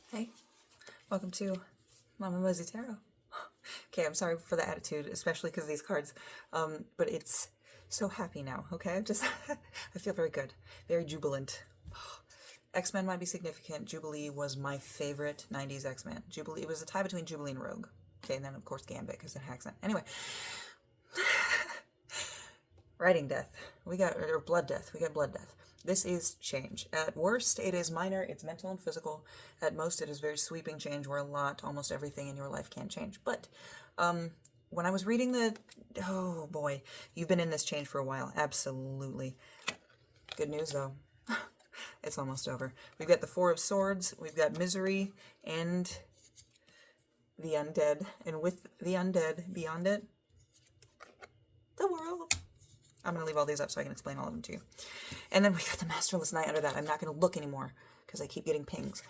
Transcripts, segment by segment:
Hey, welcome to Mama Muzzy Tarot. Okay, I'm sorry for the attitude, especially because of these cards, but it's so happy now, okay? Just, I feel very good, very jubilant. X-Men might be significant. Jubilee was my favorite 90s X-Men. Jubilee, it was a tie between Jubilee and Rogue. Okay, and then of course Gambit, because it hacks it. Anyway, writing death. Or blood death. We got blood death. This is change. At worst, it is minor, it's mental and physical. At most, it is very sweeping change where almost everything in your life can change. But when I was reading oh boy, you've been in this change for a while. Absolutely. Good news though. It's almost over. We've got the Four of Swords, we've got misery, and the undead. And with the undead, beyond it, the world. I'm going to leave all these up so I can explain all of them to you. And then we got the Masterless Knight under that. I'm not going to look anymore because I keep getting pings.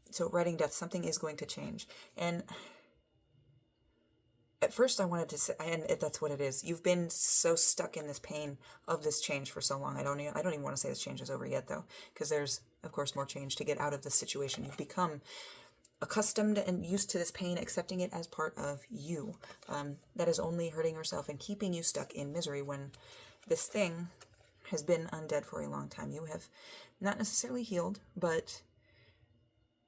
So writing death, something is going to change. And at first I wanted to say, and that's what it is. You've been so stuck in this pain of this change for so long. I don't even want to say this change is over yet though, because there's of course more change to get out of this situation. You've become accustomed and used to this pain, accepting it as part of you. That is only hurting yourself and keeping you stuck in misery when this thing has been undead for a long time. You have not necessarily healed, but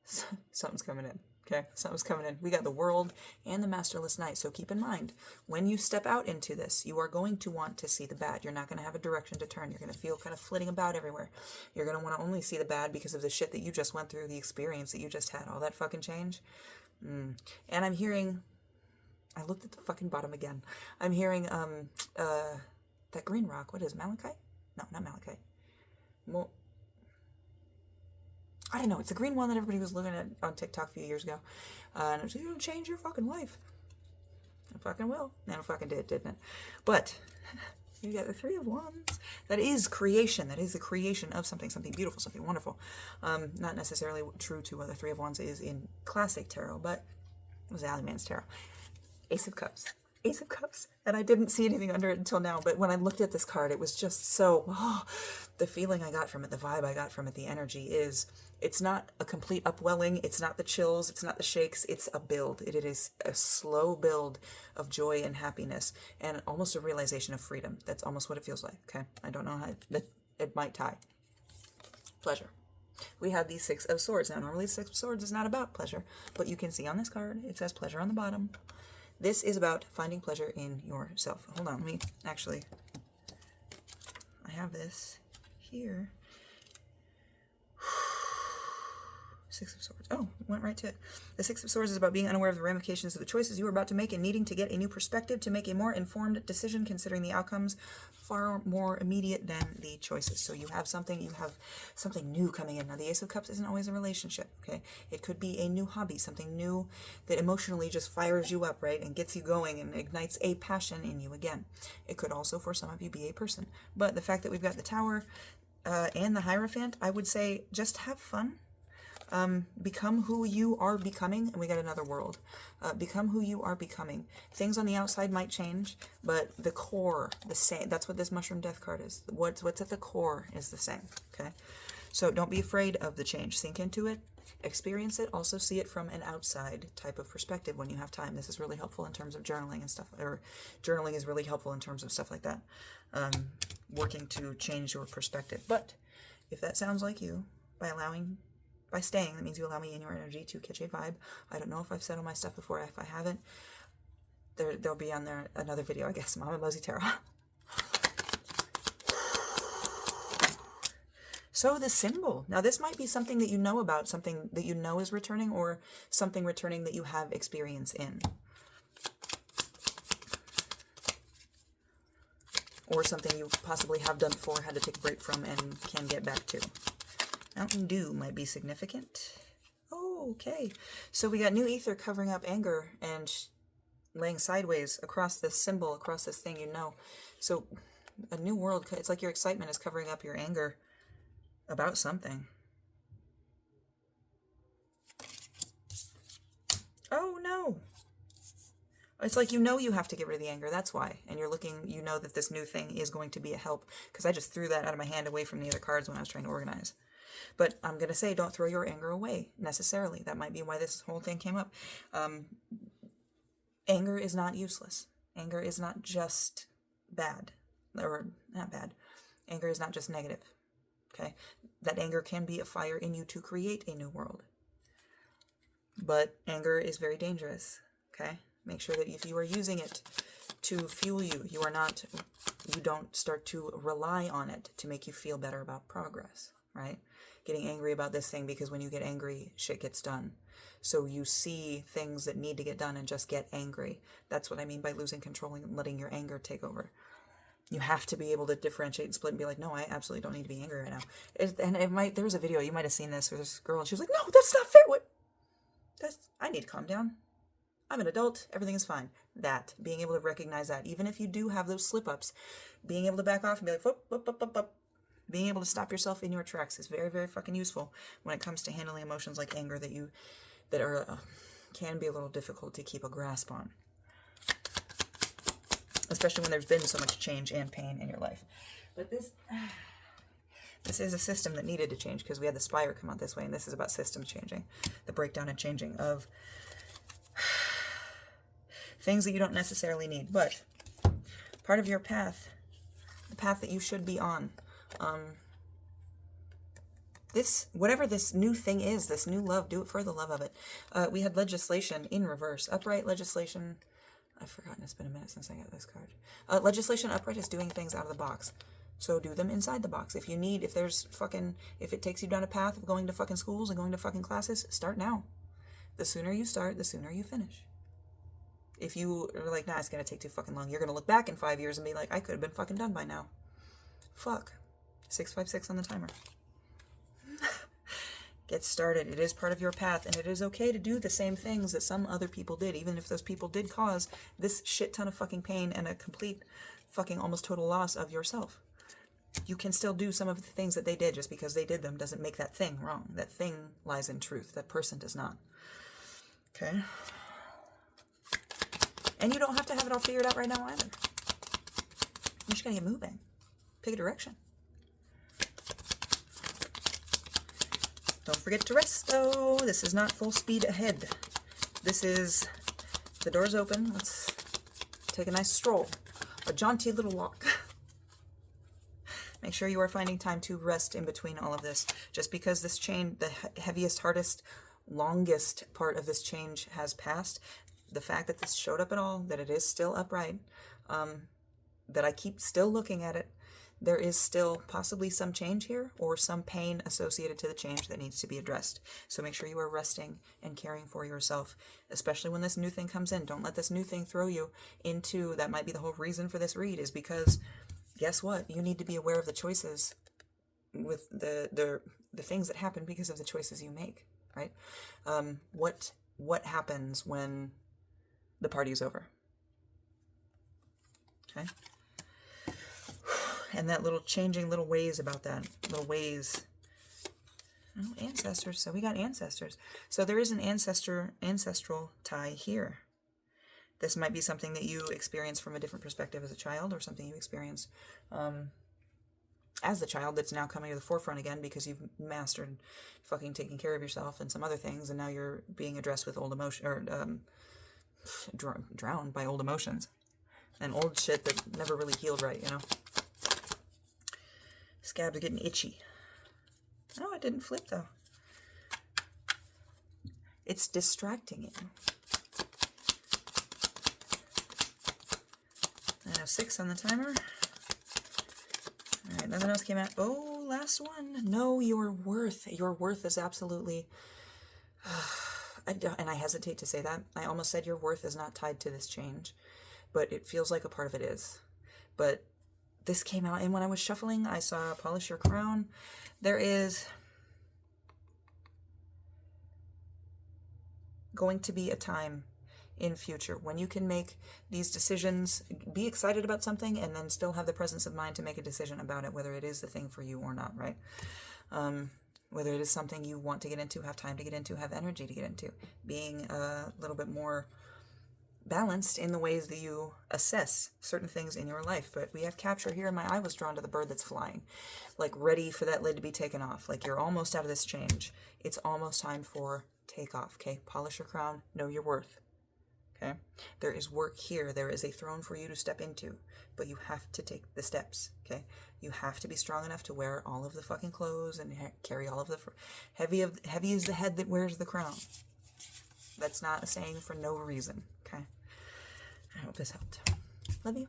something's coming in. Okay, something's coming in. We got the World and the Masterless Knight. So keep in mind, when you step out into this, you are going to want to see the bad. You're not going to have a direction to turn. You're going to feel kind of flitting about everywhere. You're going to want to only see the bad because of the shit that you just went through, the experience that you just had, all that fucking change. And I'm hearing, I looked at the fucking bottom again. I'm hearing that green rock. What is it, malachite? No, not malachite. Well, I don't know. It's the green one that everybody was looking at on TikTok a few years ago. And it was, it'll change your fucking life. It fucking will. And it fucking did, didn't it? But you got the Three of Wands. That is creation. That is the creation of something beautiful, something wonderful. Not necessarily true to what the Three of Wands is in classic tarot, but it was Alleyman's tarot. Ace of Cups. Ace of Cups. And I didn't see anything under it until now, but when I looked at this card, it was just so, the feeling I got from it, the vibe I got from it, the energy is, it's not a complete upwelling, it's not the chills, it's not the shakes, it's a build. It is a slow build of joy and happiness and almost a realization of freedom. That's almost what it feels like, okay? I don't know how, it might tie. Pleasure. We have the Six of Swords. Now, normally the Six of Swords is not about pleasure, but you can see on this card, it says pleasure on the bottom. This is about finding pleasure in yourself. Hold on, let me actually, I have this here. Six of Swords. Oh, went right to it. The Six of Swords is about being unaware of the ramifications of the choices you are about to make and needing to get a new perspective to make a more informed decision, considering the outcomes far more immediate than the choices. So you have something new coming in. Now, the Ace of Cups isn't always a relationship, okay? It could be a new hobby, something new that emotionally just fires you up, right? And gets you going and ignites a passion in you again. It could also, for some of you, be a person. But the fact that we've got the Tower and the Hierophant, I would say just have fun. Become who you are becoming, and we got another world. Become who you are becoming. Things on the outside might change, but the core, the same. That's what this Mushroom Death card is. What's at the core is the same, okay? So don't be afraid of the change. Sink into it, experience it, also see it from an outside type of perspective when you have time. This is really helpful in terms of journaling and stuff, or journaling is really helpful in terms of stuff like that. Working to change your perspective. But if that sounds like you, by staying, that means you allow me in your energy to catch a vibe. I don't know if I've said all my stuff before. If I haven't, there'll be on there another video, I guess. Mama Muzzy Tarot. So the symbol. Now this might be something that you know about, something that you know is returning, or something returning that you have experience in. Or something you possibly have done before, had to take a break from, and can get back to. Mountain Dew might be significant. Oh, okay. So we got new ether covering up anger and laying sideways across this symbol, across this thing, you know. So a new world, it's like your excitement is covering up your anger about something. Oh, no. It's like you know you have to get rid of the anger, that's why. And you're looking, you know that this new thing is going to be a help. Because I just threw that out of my hand away from the other cards when I was trying to organize. But I'm going to say, don't throw your anger away necessarily. That might be why this whole thing came up. Anger is not useless. Anger is not just bad, or not bad. Anger is not just negative. Okay? That anger can be a fire in you to create a new world. But anger is very dangerous. Okay? Make sure that if you are using it to fuel you, you don't start to rely on it to make you feel better about progress, right? Getting angry about this thing, because when you get angry, shit gets done. So you see things that need to get done and just get angry. That's what I mean by losing control and letting your anger take over. You have to be able to differentiate and split and be like, no, I absolutely don't need to be angry right now. There was a video, you might have seen this, where this girl, and she was like, no, that's not fair. I need to calm down. I'm an adult. Everything is fine. Being able to recognize that, even if you do have those slip-ups, being able to back off and be like, whoop, whoop, whoop, whoop, whoop. Being able to stop yourself in your tracks is very, very fucking useful when it comes to handling emotions like anger that can be a little difficult to keep a grasp on. Especially when there's been so much change and pain in your life. But this is a system that needed to change, because we had the Spire come out this way, and this is about systems changing. The breakdown and changing of things that you don't necessarily need. But part of your path, the path that you should be on, whatever this new thing is, this new love, do it for the love of it. We had legislation in reverse. Upright legislation. I've forgotten, it's been a minute since I got this card. Legislation upright is doing things out of the box. So do them inside the box. If it takes you down a path of going to fucking schools and going to fucking classes, start now. The sooner you start, the sooner you finish. If you are like, nah, it's going to take too fucking long, you're going to look back in 5 years and be like, I could have been fucking done by now. Fuck. 656 on the timer. Get started. It is part of your path, and it is okay to do the same things that some other people did, even if those people did cause this shit ton of fucking pain and a complete fucking almost total loss of yourself. You can still do some of the things that they did. Just because they did them doesn't make that thing wrong. That thing lies in truth. That person does not. Okay? And you don't have to have it all figured out right now either. You just gotta get moving. Pick a direction. Don't forget to rest, though. This is not full speed ahead. This is the door's open. Let's take a nice stroll. A jaunty little walk. Make sure you are finding time to rest in between all of this. Just because this change, the heaviest, hardest, longest part of this change has passed, the fact that this showed up at all, that it is still upright, that I keep still looking at it, there is still possibly some change here or some pain associated to the change that needs to be addressed. So make sure you are resting and caring for yourself, especially when this new thing comes in. Don't let this new thing throw you into, that might be the whole reason for this read, is because guess what? You need to be aware of the choices with the things that happen because of the choices you make, right? What happens when the party's over? Okay? And that little changing little ways about that. Little ways. Oh, ancestors. So we got ancestors. So there is an ancestral tie here. This might be something that you experience from a different perspective as a child, or something you experienced as a child that's now coming to the forefront again because you've mastered fucking taking care of yourself and some other things, and now you're being addressed with old emotion, or drowned by old emotions and old shit that never really healed right, you know? Scabs are getting itchy. Oh, it didn't flip though. It's distracting you. I have 6 on the timer. Alright, nothing else came out. Oh, last one. Know your worth. Your worth is absolutely... and I hesitate to say that. I almost said your worth is not tied to this change, but it feels like a part of it is. But this came out, and when I was shuffling, I saw Polish Your Crown. There is going to be a time in future when you can make these decisions, be excited about something, and then still have the presence of mind to make a decision about it, whether it is the thing for you or not, right? Whether it is something you want to get into, have time to get into, have energy to get into, being a little bit more balanced in the ways that you assess certain things in your life. But we have capture here, and my eye was drawn to the bird that's flying, like ready for that lid to be taken off. Like you're almost out of this change. It's almost time for takeoff. Okay, polish your crown, know your worth. Okay, there is work here. There is a throne for you to step into, but you have to take the steps. Okay, you have to be strong enough to wear all of the fucking clothes and carry all of the heavy is the head that wears the crown. That's not a saying for no reason. Okay, I hope this helped. Love you.